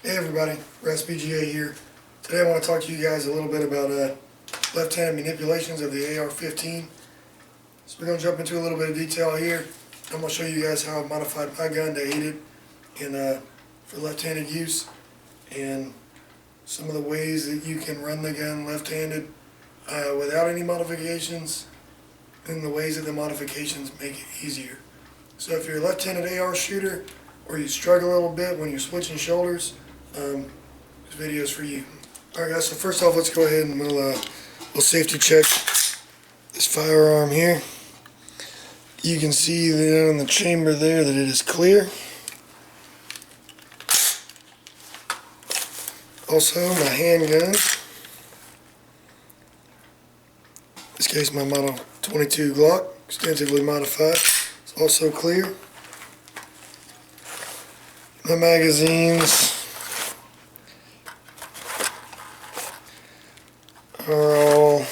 Hey everybody, RaspyGA here. Today I want to talk to you guys a little bit about left-handed manipulations of the AR-15. So we're going to jump into a little bit of detail here. I'm going to show you guys how I modified my gun to aid it in, for left-handed use, and some of the ways that you can run the gun left-handed without any modifications, and the ways that the modifications make it easier. So if you're a left-handed AR shooter, or you struggle a little bit when you're switching shoulders, this video is for you. Alright guys, so first off, let's go ahead and we'll safety check this firearm here. You can see there in the chamber there that it is clear. Also, my handgun, in this case my Model 22 Glock, extensively modified, it's also clear. My magazines are all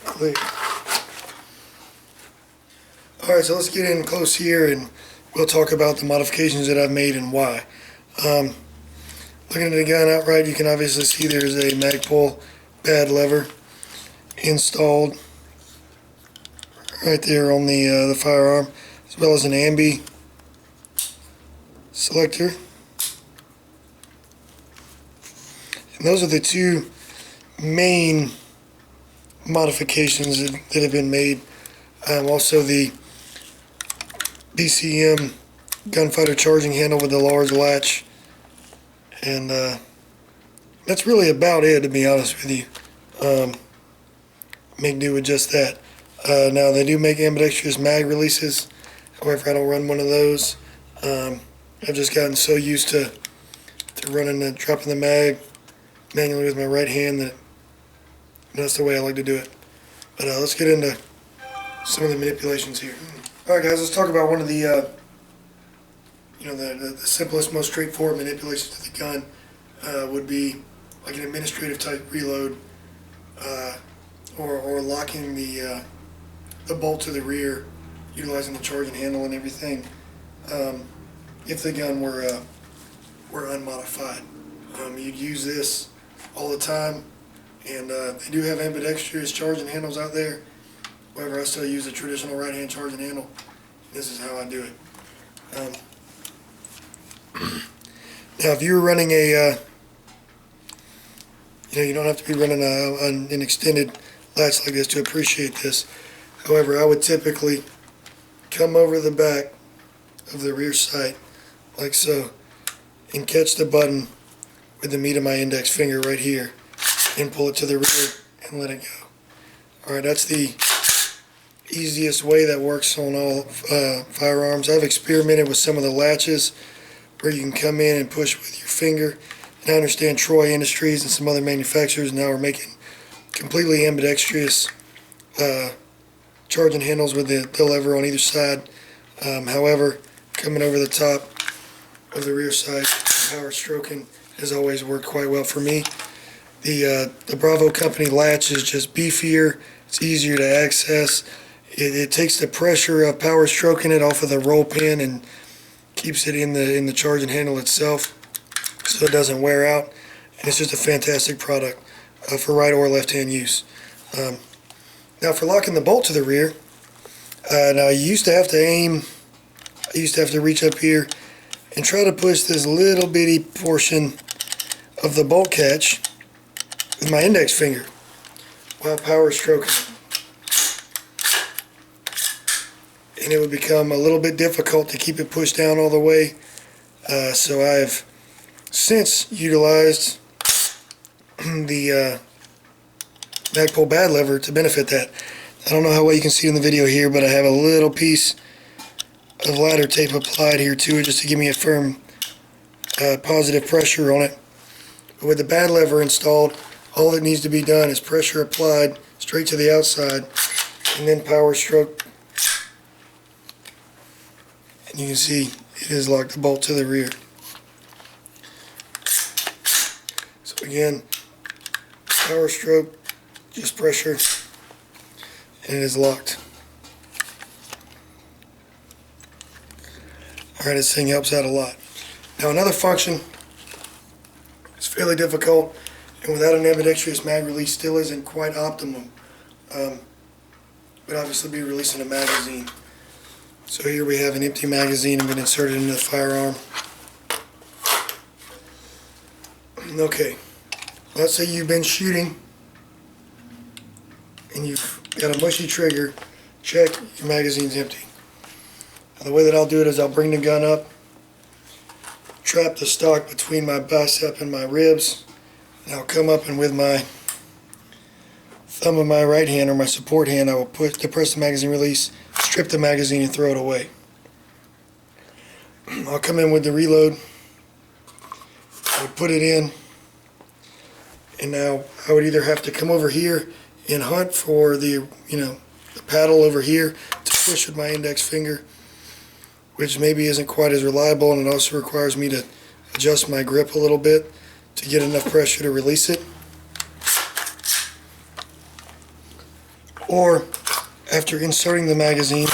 clear. Alright, so let's get in close here and we'll talk about the modifications that I've made and why. Looking at the gun outright, you can obviously see there's a Magpul pad lever installed right there on the firearm, as well as an ambi selector. And those are the two main modifications that have been made. Also the BCM gunfighter charging handle with the large latch, and that's really about it, to be honest with you. Make do with just that. Now they do make ambidextrous mag releases, however I don't run one of those. I've just gotten so used to running and dropping the mag manually with my right hand that that's the way I like to do it. But let's get into some of the manipulations here. Alright guys, let's talk about one of the the simplest, most straightforward manipulations of the gun would be like an administrative type reload, or locking the bolt to the rear, utilizing the charging handle and everything. If the gun were unmodified, you'd use this all the time, and they do have ambidextrous charging handles out there. However, I still use a traditional right-hand charging handle. This is how I do it. Now, if you're running a, you don't have to be running an extended latch like this to appreciate this. However, I would typically come over the back of the rear sight like so, and catch the button with the meat of my index finger right here, and pull it to the rear and let it go. Alright, that's the easiest way that works on all firearms. I've experimented with some of the latches where you can come in and push with your finger, and I understand Troy Industries and some other manufacturers now are making completely ambidextrous charging handles with the lever on either side. However, coming over the top of the rear sight, power stroking has always worked quite well for me. The Bravo company latch is just beefier, it's easier to access. It takes the pressure of power stroking it off of the roll pin and keeps it in the charging handle itself, so it doesn't wear out. And it's just a fantastic product for right or left hand use. Now for locking the bolt to the rear, now you used to have to aim, I used to have to reach up here and try to push this little bitty portion of the bolt catch with my index finger while power stroking. And it would become a little bit difficult to keep it pushed down all the way. So I've since utilized the Magpul pad lever to benefit that. I don't know how well you can see in the video here, but I have a little piece of ladder tape applied here to it just to give me a firm positive pressure on it. But with the pad lever installed, all that needs to be done is pressure applied straight to the outside and then power stroke, and you can see it has locked the bolt to the rear. So again, power stroke, just pressure, and it is locked. Alright, this thing helps out a lot. Now another function It's fairly difficult, and without an ambidextrous mag release still isn't quite optimum. But obviously be releasing a magazine. So here we have an empty magazine and been inserted into the firearm. Okay, let's say you've been shooting and you've got a mushy trigger. Check, your magazine's empty. Now the way that I'll do it is I'll bring the gun up, trap the stock between my bicep and my ribs, and I'll come up and with my thumb of my right hand, or my support hand, I will depress the magazine release, strip the magazine, and throw it away. I'll come in with the reload, I'll put it in, and now I would either have to come over here and hunt for the paddle over here to push with my index finger, which maybe isn't quite as reliable, and it also requires me to adjust my grip a little bit to get enough pressure to release it. Or after inserting the magazine,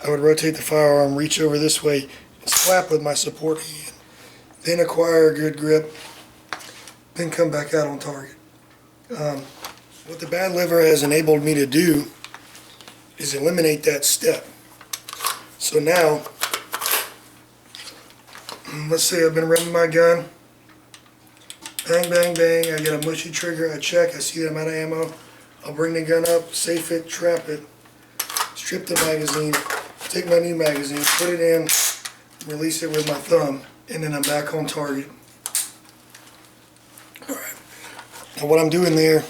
I would rotate the firearm, reach over this way, and slap with my support hand, then acquire a good grip, then come back out on target. What the bad lever has enabled me to do is eliminate that step. So now, let's say I've been running my gun, bang, bang, bang, I get a mushy trigger, I check, I see that I'm out of ammo, I'll bring the gun up, safe it, trap it, strip the magazine, take my new magazine, put it in, release it with my thumb, and then I'm back on target. Alright, now what I'm doing there,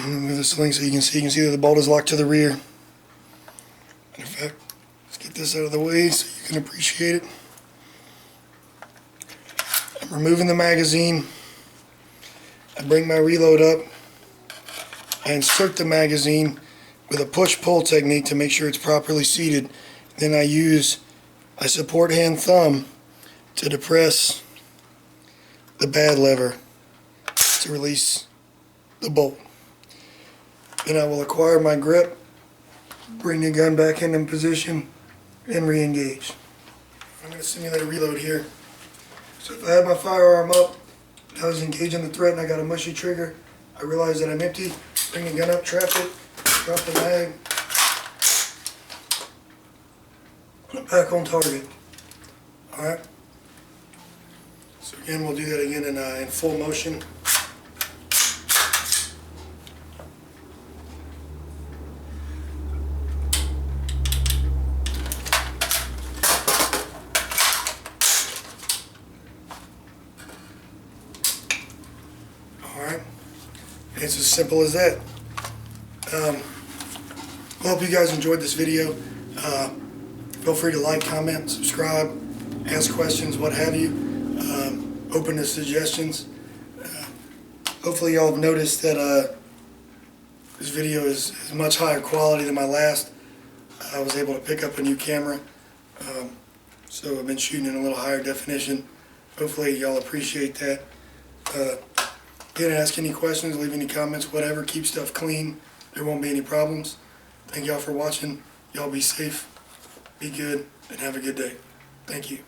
move this link so you can see that the bolt is locked to the rear. Matter of fact, let's get this out of the way so you can appreciate it. I'm removing the magazine. I bring my reload up. I insert the magazine with a push-pull technique to make sure it's properly seated. Then I use my support hand thumb to depress the bad lever to release the bolt. Then I will acquire my grip, bring the gun back into position, and re-engage. I'm going to simulate a reload here. So if I had my firearm up, I was engaging the threat and I got a mushy trigger, I realize that I'm empty, bring the gun up, trap it, drop the mag, put it back on target. Alright? So again, we'll do that again in full motion. Alright, it's as simple as that. I hope you guys enjoyed this video. Feel free to like, comment, subscribe, ask questions, what have you. Open to suggestions. Hopefully y'all have noticed that this video is much higher quality than my last. I was able to pick up a new camera, so I've been shooting in a little higher definition. Hopefully y'all appreciate that. Again, ask any questions, leave any comments, whatever. Keep stuff clean. There won't be any problems. Thank y'all for watching. Y'all be safe, be good, and have a good day. Thank you.